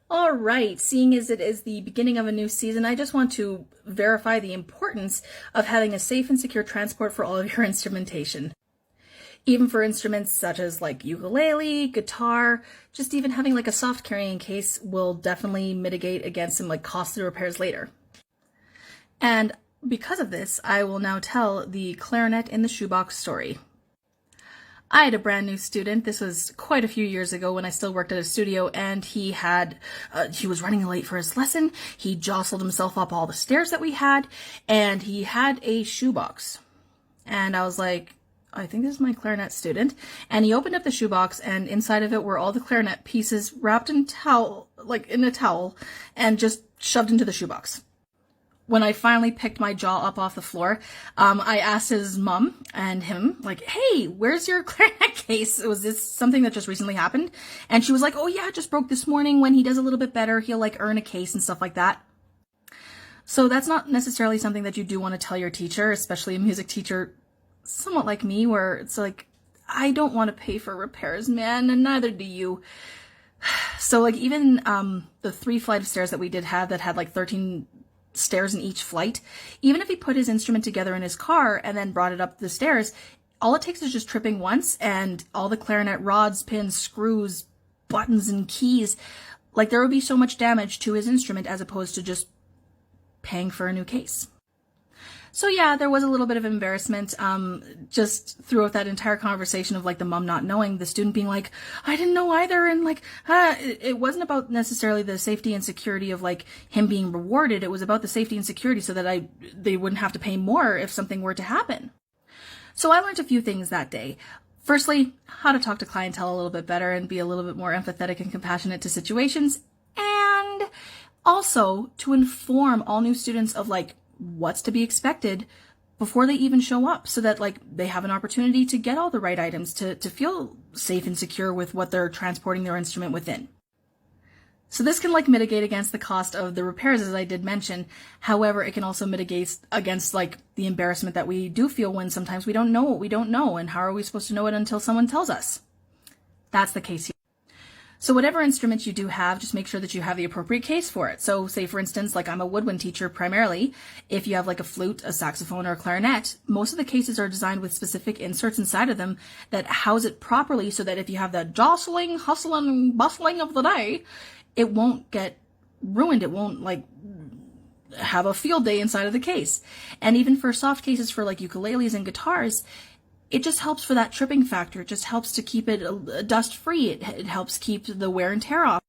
All right, seeing as it is the beginning of a new season, I just want to verify the importance of having a safe and secure transport for all of your instrumentation. Even for instruments such as like ukulele, guitar, just even having like a soft carrying case will definitely mitigate against some like costly repairs later. And because of this, I will now tell the clarinet in the shoebox story. I had a brand new student. This was quite a few years ago when I still worked at a studio, and he was running late for his lesson. He jostled himself up all the stairs that we had, and he had a shoebox. And I was like, I think this is my clarinet student. And he opened up the shoebox, and inside of it were all the clarinet pieces wrapped in a towel, and just shoved into the shoebox. When I finally picked my jaw up off the floor, I asked his mom and him, like, hey, where's your clarinet case? Was this something that just recently happened? And she was like, oh yeah, it just broke this morning. When he does a little bit better, he'll like earn a case and stuff like that. So that's not necessarily something that you do want to tell your teacher, especially a music teacher somewhat like me, where it's like, I don't want to pay for repairs, man, and neither do you. So like even the 3 flight of stairs that we did have that had like 13 stairs in each flight, even if he put his instrument together in his car and then brought it up the stairs, all it takes is just tripping once and all the clarinet rods, pins, screws, buttons, and keys, like there would be so much damage to his instrument as opposed to just paying for a new case. So yeah, there was a little bit of embarrassment just throughout that entire conversation of like the mom not knowing, the student being like, I didn't know either, and like it wasn't about necessarily the safety and security of like him being rewarded. It was about the safety and security so that they wouldn't have to pay more if something were to happen. So I learned a few things that day. Firstly, how to talk to clientele a little bit better and be a little bit more empathetic and compassionate to situations, and also to inform all new students of like what's to be expected before they even show up, so that like they have an opportunity to get all the right items to feel safe and secure with what they're transporting their instrument within. So this can like mitigate against the cost of the repairs, as I did mention. However, it can also mitigate against like the embarrassment that we do feel when sometimes we don't know what we don't know, and how are we supposed to know it until someone tells us? That's the case here. So whatever instruments you do have, just make sure that you have the appropriate case for it. So say for instance, like I'm a woodwind teacher primarily. If you have like a flute, a saxophone, or a clarinet, most of the cases are designed with specific inserts inside of them that house it properly so that if you have the jostling, hustling, bustling of the day, it won't get ruined. It won't like have a field day inside of the case. And even for soft cases for like ukuleles and guitars, it just helps for that tripping factor. It just helps to keep it dust free. It helps keep the wear and tear off.